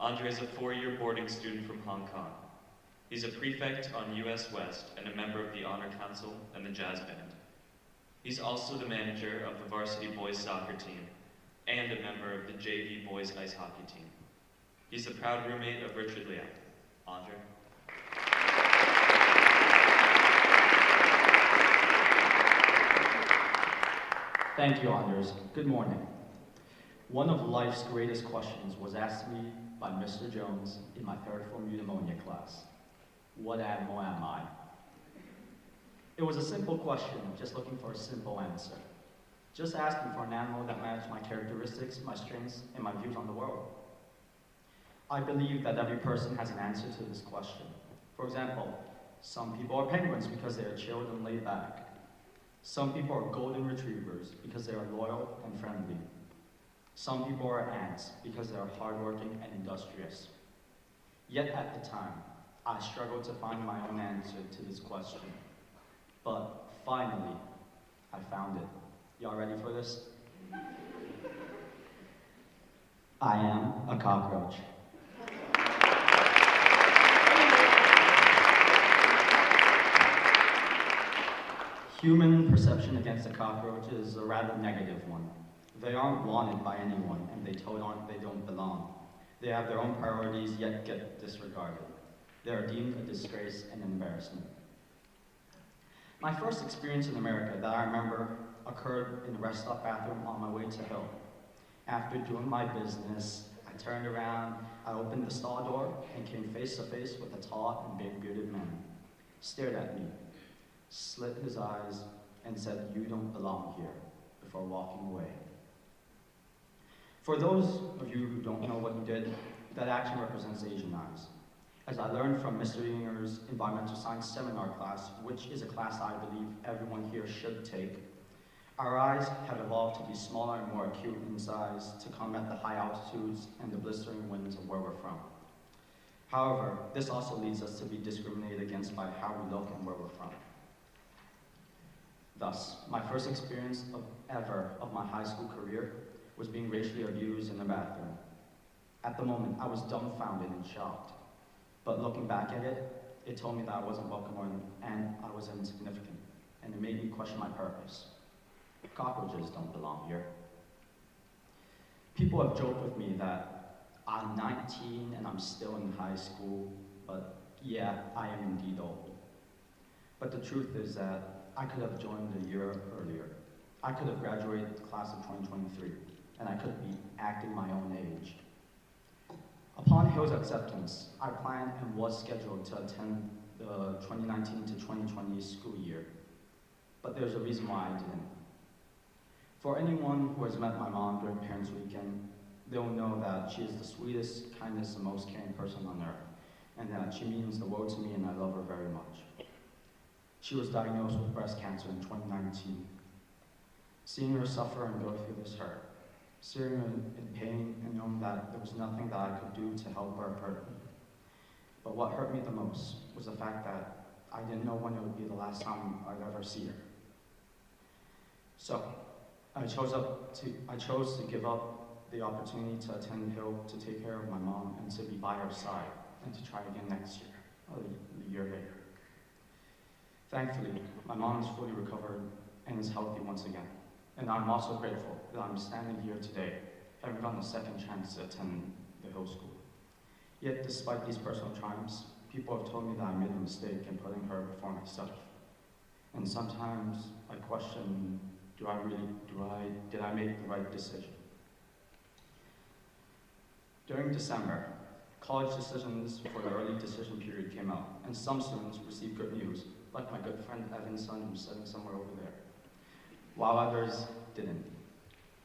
Andre is a four-year boarding student from Hong Kong. He's a prefect on US West and a member of the Honor Council and the Jazz Band. He's also the manager of the varsity boys soccer team and a member of the JV boys ice hockey team. He's the proud roommate of Richard Liao. Andre. Thank you, Anders. Good morning. One of life's greatest questions was asked me by Mr. Jones in my third form eudaimonia class. What animal am I? It was a simple question, just looking for a simple answer. Just asking for an animal that matched my characteristics, my strengths, and my views on the world. I believe that every person has an answer to this question. For example, some people are penguins because they are chilled and laid back. Some people are golden retrievers because they are loyal and friendly. Some people are ants because they are hardworking and industrious. Yet at the time, I struggled to find my own answer to this question. But finally, I found it. Y'all ready for this? I am a cockroach. Human perception against a cockroach is a rather negative one. They aren't wanted by anyone, and they don't belong. They have their own priorities, yet get disregarded. They are deemed a disgrace and embarrassment. My first experience in America that I remember occurred in the rest stop bathroom on my way to Hill. After doing my business, I turned around, I opened the stall door, and came face to face with a tall and big-bearded man. Stared at me, slit his eyes, and said, "You don't belong here," before walking away. For those of you who don't know what he did, that action represents Asian eyes. As I learned from Mr. Yinger's environmental science seminar class, which is a class I believe everyone here should take, our eyes have evolved to be smaller and more acute in size to combat the high altitudes and the blistering winds of where we're from. However, this also leads us to be discriminated against by how we look and where we're from. Thus, my first experience ever of my high school career was being racially abused in the bathroom. At the moment, I was dumbfounded and shocked. But looking back at it, it told me that I wasn't welcome and I was insignificant, and it made me question my purpose. Cockroaches don't belong here. People have joked with me that I'm 19 and I'm still in high school, but yeah, I am indeed old. But the truth is that I could have joined a year earlier. I could have graduated the class of 2023, and I could be acting my own age. Upon Hill's acceptance, I planned and was scheduled to attend the 2019 to 2020 school year, but there's a reason why I didn't. For anyone who has met my mom during Parents' Weekend, they'll know that she is the sweetest, kindest, and most caring person on earth, and that she means the world to me and I love her very much. She was diagnosed with breast cancer in 2019. Seeing her suffer and go through this hurt, seeing her in pain and knowing that there was nothing that I could do to help her hurt me. But what hurt me the most was the fact that I didn't know when it would be the last time I'd ever see her. So, I chose to give up the opportunity to attend Hill to take care of my mom and to be by her side and to try again next year, or the year later. Thankfully, my mom is fully recovered and is healthy once again. And I'm also grateful that I'm standing here today, having gotten a second chance to attend the Hill School. Yet, despite these personal triumphs, people have told me that I made a mistake in putting her before myself. And sometimes I question, did I make the right decision? During December, college decisions for the early decision period came out, and some students received good news, like my good friend Evan's son, who's sitting somewhere over there, while others didn't.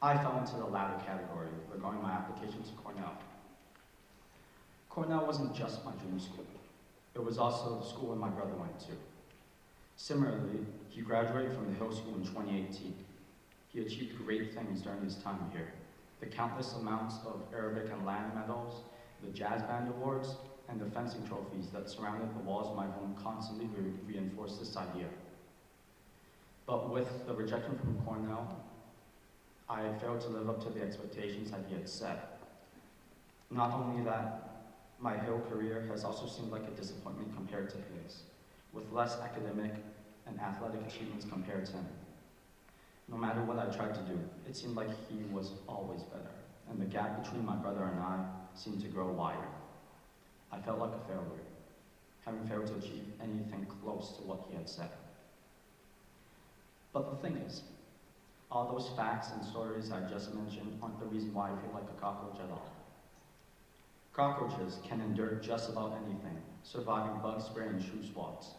I fell into the latter category regarding my application to Cornell. Cornell wasn't just my dream school. It was also the school where my brother went to. Similarly, he graduated from the Hill School in 2018. He achieved great things during his time here. The countless amounts of Arabic and Latin medals, the jazz band awards, and the fencing trophies that surrounded the walls of my home constantly reinforced this idea. But with the rejection from Cornell, I failed to live up to the expectations that he had set. Not only that, My Hill career has also seemed like a disappointment compared to his, with less academic and athletic achievements compared to him. No matter what I tried to do, it seemed like he was always better, and the gap between my brother and I seemed to grow wider. I felt like a failure, having failed to achieve anything close to what he had said. But the thing is, all those facts and stories I just mentioned aren't the reason why I feel like a cockroach at all. Cockroaches can endure just about anything, surviving bug spray and shoe swats.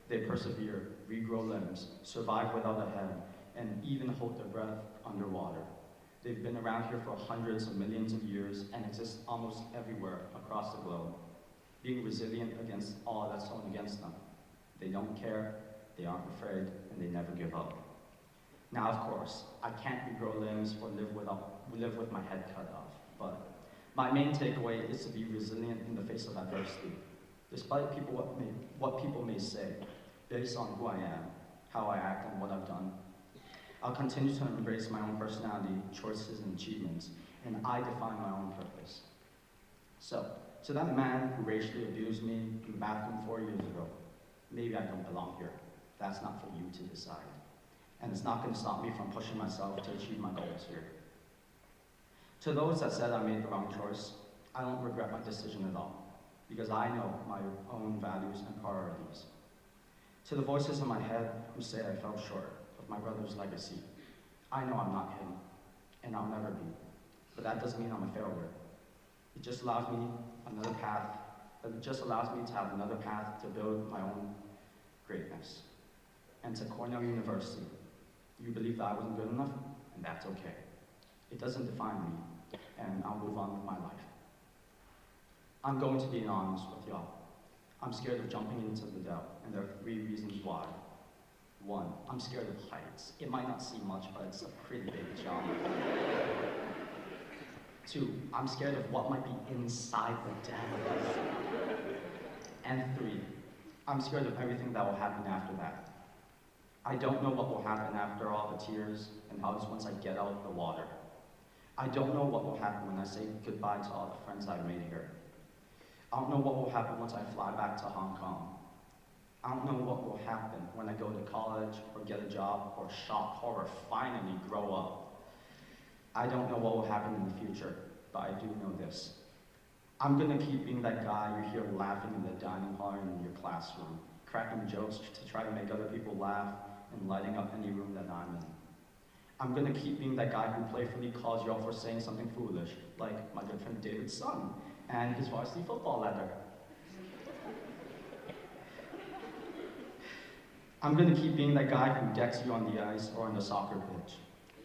They persevere, regrow limbs, survive without a head, and even hold their breath underwater. They've been around here for hundreds of millions of years and exist almost everywhere across the globe, being resilient against all that's thrown against them. They don't care, they aren't afraid, and they never give up. Now, of course, I can't regrow limbs or live with my head cut off, but my main takeaway is to be resilient in the face of adversity. Despite what people may say, based on who I am, how I act, and what I've done, I'll continue to embrace my own personality, choices, and achievements, and I define my own purpose. So, to that man who racially abused me in the bathroom 4 years ago, maybe I don't belong here. That's not for you to decide. And it's not going to stop me from pushing myself to achieve my goals here. To those that said I made the wrong choice, I don't regret my decision at all, because I know my own values and priorities. To the voices in my head who say I fell short of my brother's legacy, I know I'm not him, and I'll never be, but that doesn't mean I'm a failure. It just allows me another path, to have another path to build my own greatness. And to Cornell University, you believe that I wasn't good enough, and that's okay. It doesn't define me, and I'll move on with my life. I'm going to be honest with y'all. I'm scared of jumping into the depth, and there are 3 reasons why. 1, I'm scared of heights. It might not seem much, but it's a pretty big jump. 2, I'm scared of what might be inside the depth. And 3, I'm scared of everything that will happen after that. I don't know what will happen after all the tears and hugs once I get out of the water. I don't know what will happen when I say goodbye to all the friends I've made here. I don't know what will happen once I fly back to Hong Kong. I don't know what will happen when I go to college or get a job or shock horror finally grow up. I don't know what will happen in the future, but I do know this. I'm gonna keep being that guy you hear laughing in the dining hall and in your classroom, cracking jokes to try to make other people laugh and lighting up any room that I'm in. I'm gonna keep being that guy who playfully calls you out for saying something foolish, like my good friend David's son and his varsity football letter. I'm gonna keep being that guy who decks you on the ice or on the soccer pitch.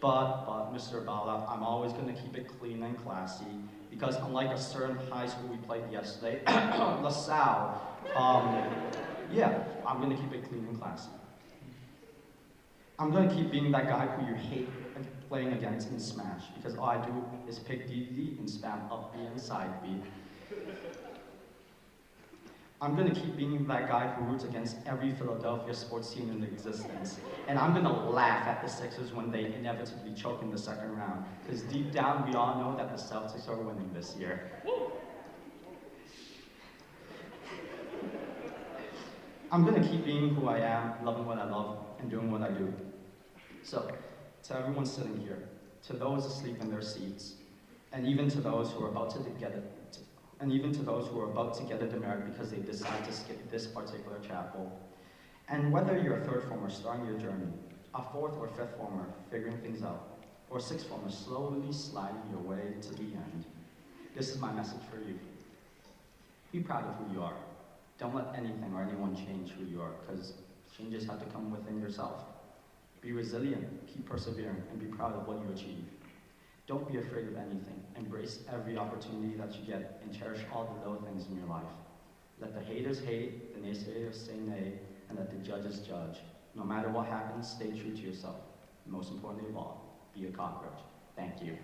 But Mr. Bala, I'm always gonna keep it clean and classy, because unlike a certain high school we played yesterday, LaSalle, yeah, I'm gonna keep it clean and classy. I'm gonna keep being that guy who you hate playing against in Smash, because all I do is pick DD and spam up B and side B. I'm gonna keep being that guy who roots against every Philadelphia sports team in existence. And I'm gonna laugh at the Sixers when they inevitably choke in the second round, because deep down we all know that the Celtics are winning this year. I'm gonna keep being who I am, loving what I love, and doing what I do. So, to everyone sitting here, to those asleep in their seats, and even to those who are about to get a demerit because they decide to skip this particular chapel, and whether you're a 3rd former starting your journey, a 4th or 5th former figuring things out, or 6th former slowly sliding your way to the end, this is my message for you. Be proud of who you are. Don't let anything or anyone change who you are, because changes have to come within yourself. Be resilient, keep persevering, and be proud of what you achieve. Don't be afraid of anything. Embrace every opportunity that you get, and cherish all the little things in your life. Let the haters hate, the naysayers say nay, and let the judges judge. No matter what happens, stay true to yourself. And most importantly of all, be a cockroach. Thank you.